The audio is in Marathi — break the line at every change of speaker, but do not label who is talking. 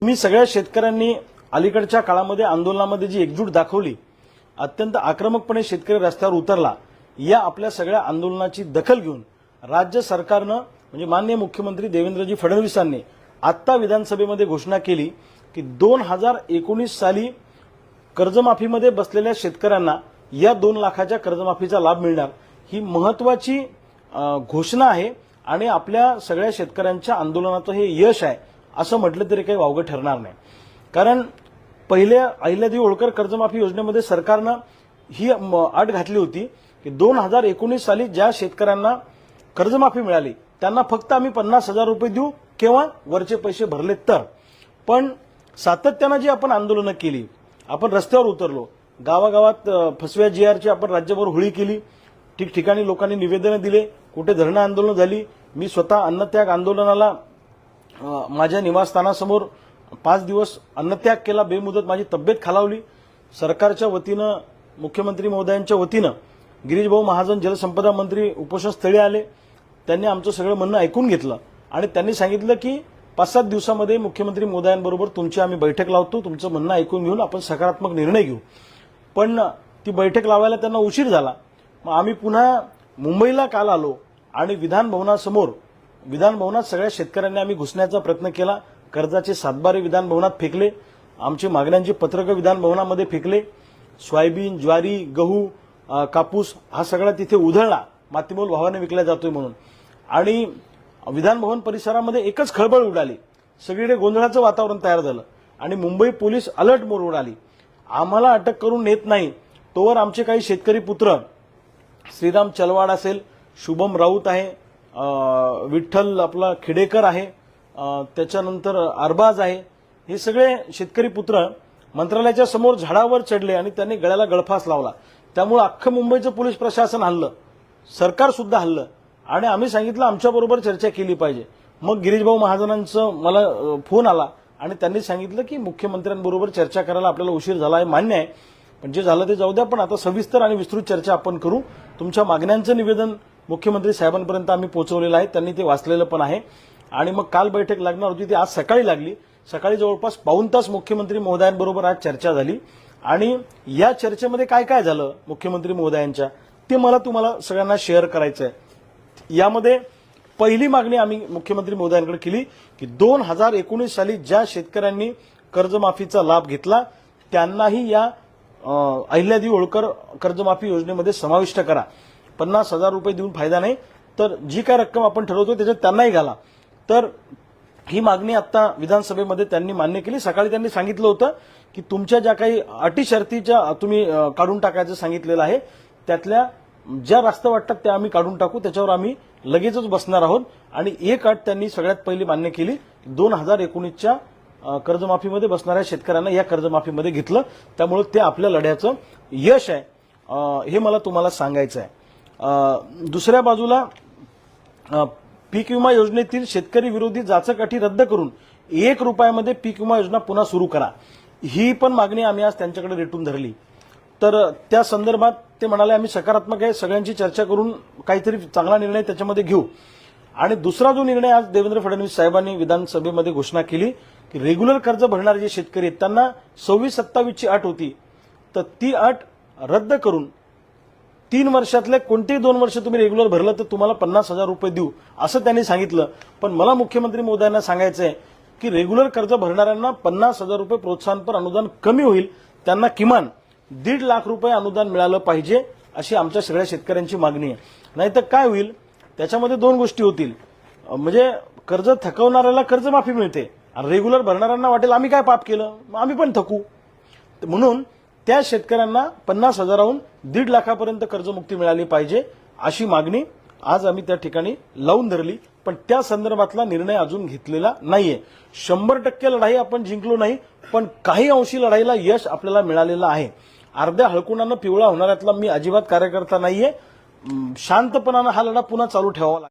मी सगळ्या शेतकऱ्यांनी अलीकडच्या काळामध्ये आंदोलनामध्ये जी एकजूट दाखवली, अत्यंत आक्रमकपणे शेतकरी रस्त्यावर उतरला, या आपल्या सगळ्या आंदोलनाची दखल घेऊन राज्य सरकारनं म्हणजे माननीय मुख्यमंत्री देवेंद्रजी फडणवीसांनी आत्ता विधानसभेमध्ये घोषणा केली की 2019 साली कर्जमाफीमध्ये बसलेल्या शेतकऱ्यांना या 2 लाखाच्या कर्जमाफीचा लाभ मिळणार, ही महत्वाची घोषणा आहे आणि आपल्या सगळ्या शेतकऱ्यांच्या आंदोलनाचं हे यश आहे असं म्हटलं तरी काही वावगं ठरणार नाही। कारण पहिल्या अहिल्यादेवी होळकर कर्जमाफी योजनेमध्ये सरकारनं ही अट घातली होती की 2019 साली ज्या शेतकऱ्यांना कर्जमाफी मिळाली त्यांना फक्त आम्ही 50,000 रुपये देऊ किंवा वरचे पैसे भरले तर। पण सातत्यानं जी आपण आंदोलनं केली, आपण रस्त्यावर उतरलो, गावागावात फसव्या जीआरची आपण राज्यभर होळी केली, ठिकठिकाणी लोकांनी निवेदनं दिले, कुठे धरणं आंदोलन झाली। मी स्वतः अन्नत्याग आंदोलनाला माझ्या निवासस्थानासमोर 5 दिवस अन्नत्याग केला, बेमुदत माझी तब्येत खालावली। सरकारच्या वतीनं मुख्यमंत्री महोदयांच्या वतीनं गिरीशभाऊ महाजन जलसंपदा मंत्री उपोषणस्थळी आले, त्यांनी आमचं सगळं म्हणणं ऐकून घेतलं आणि त्यांनी सांगितलं की 5-7 दिवसामध्ये मुख्यमंत्री महोदयांबरोबर तुमची आम्ही बैठक लावतो, तुमचं म्हणणं ऐकून घेऊन आपण सकारात्मक निर्णय घेऊ। पण ती बैठक लावायला त्यांना उशीर झाला। मग आम्ही पुन्हा मुंबईला काल आलो आणि विधानभवनात सगळ्या शेतकऱ्यांनी आम्ही घुसण्याचा प्रयत्न केला। कर्जाचे सातबारे विधानभवनात फेकले, आमची मागण्यांची पत्रकं विधानभवनामध्ये फेकले, सोयाबीन, ज्वारी, गहू, कापूस हा सगळा तिथे उधळला, मातीमोल भावाने विकला जातोय म्हणून। आणि विधानभवन परिसरामध्ये एकच खळबळ उडाली, सगळीकडे गोंधळाचं वातावरण तयार झालं आणि मुंबई पोलीस अलर्ट मोड उडाली। आम्हाला अटक करून नेत नाही तोवर आमचे काही शेतकरी पुत्र श्रीराम चलवाड असेल, शुभम राऊत आहे, विठ्ठल आपला खेडेकर आहे, त्याच्यानंतर अरबाज आहे, हे सगळे शेतकरी पुत्र मंत्रालयाच्या समोर झाडावर चढले आणि त्यांनी गळ्याला गळफास लावला। त्यामुळे अख्खं मुंबईचं पोलीस प्रशासन हल्लं, सरकार सुद्धा हल्लं आणि आम्ही सांगितलं आमच्याबरोबर चर्चा केली पाहिजे। मग गिरीशभाऊ महाजनांचा मला फोन आला आणि त्यांनी सांगितलं की मुख्यमंत्र्यांबरोबर चर्चा करायला आपल्याला उशीर झाला आहे, मान्य आहे, पण जे झालं ते जाऊ द्या, पण आता सविस्तर आणि विस्तृत चर्चा आपण करू। तुमच्या मागण्यांचं निवेदन मुख्यमंत्री साहेबांपर्यंत आम्ही पोहोचवलेलं आहे, त्यांनी ते वाचलेलं पण आहे। आणि मग काल बैठक लागणार होती, ती आज सकाळी लागली। सकाळी जवळपास पाऊण तास मुख्यमंत्री महोदयांबरोबर आज चर्चा झाली आणि या चर्चेमध्ये काय काय झालं मुख्यमंत्री महोदयांच्या ते मला तुम्हाला सगळ्यांना शेअर करायचं आहे। यामध्ये पहिली मागणी आम्ही मुख्यमंत्री महोदयांकडे केली की 2019 साली ज्या शेतकऱ्यांनी कर्जमाफीचा लाभ घेतला त्यांनाही या अहिल्यादेवी होळकर कर्जमाफी योजनेमध्ये समाविष्ट करा। 50,000 रुपये देऊन फायदा नाही, तर जी काय रक्कम आपण ठरवतो त्याच्यात त्यांनाही घाला। तर ही मागणी आता विधानसभेमध्ये त्यांनी मान्य केली। सकाळी त्यांनी सांगितलं होतं की तुमच्या ज्या काही अटी शर्तीच्या तुम्ही काढून टाकायचं सांगितलेलं आहे, त्यातल्या ज्या रास्त वाटतात त्या आम्ही काढून टाकू, त्याच्यावर आम्ही लगेचच बसणार आहोत। आणि एक अट त्यांनी सगळ्यात पहिली मान्य केली, 2019च्या कर्जमाफीमध्ये बसणाऱ्या शेतकऱ्यांना या कर्जमाफीमध्ये घेतलं, त्यामुळे ते आपल्या लढ्याचं यश आहे हे मला तुम्हाला सांगायचं आहे। दुसऱ्या बाजूला पीक विमा योजनेतील शेतकरी विरोधी जाचक अटी रद्द करून 1 रुपयामध्ये पीक विमा योजना पुन्हा सुरू करा, ही पण मागणी आम्ही आज त्यांच्याकडे रेटून धरली। तर त्या संदर्भात ते म्हणाले आम्ही सकारात्मक आहे, सगळ्यांची चर्चा करून काहीतरी चांगला निर्णय त्याच्यामध्ये घेऊ। आणि दुसरा जो निर्णय आज देवेंद्र फडणवीस साहेबांनी विधानसभेमध्ये घोषणा केली की रेग्युलर कर्ज भरणारे जे शेतकरी आहेत त्यांना 26-27 ची अट होती, तर ती अट रद्द करून 3 वर्षातले कोणतेही 2 वर्ष तुम्ही रेग्युलर भरलं तर तुम्हाला 50,000 रुपये देऊ असं त्यांनी सांगितलं। पण मला मुख्यमंत्री महोदयांना सांगायचं आहे की रेग्युलर कर्ज भरणाऱ्यांना 50,000 रुपये प्रोत्साहनपर अनुदान कमी होईल, त्यांना किमान 1.5 लाख रुपये अनुदान मिळालं पाहिजे अशी आमच्या सगळ्या शेतकऱ्यांची मागणी आहे। नाहीतर काय होईल, त्याच्यामध्ये 2 गोष्टी होतील, म्हणजे कर्ज थकवणाऱ्याला कर्जमाफी मिळते आणि रेग्युलर भरणाऱ्यांना वाटेल आम्ही काय पाप केलं, आम्ही पण थकू। म्हणून त्या शेतकऱ्यांना 50,000हून 1.5 लाखापर्यंत कर्जमुक्ती मिळाली पाहिजे अशी मागणी आज आम्ही त्या ठिकाणी लावून धरली। पण त्या संदर्भातला निर्णय अजून घेतलेला नाहीये। 100% लढाई आपण जिंकलो नाही, पण काही अंशी लढाईला यश आपल्याला मिळालेलं आहे। अर्ध्या हळकुणानं पिवळा होणाऱ्यातला मी अजिबात कार्यकर्ता नाहीये। शांतपणानं हा लढा पुन्हा चालू ठेवावा लागेल।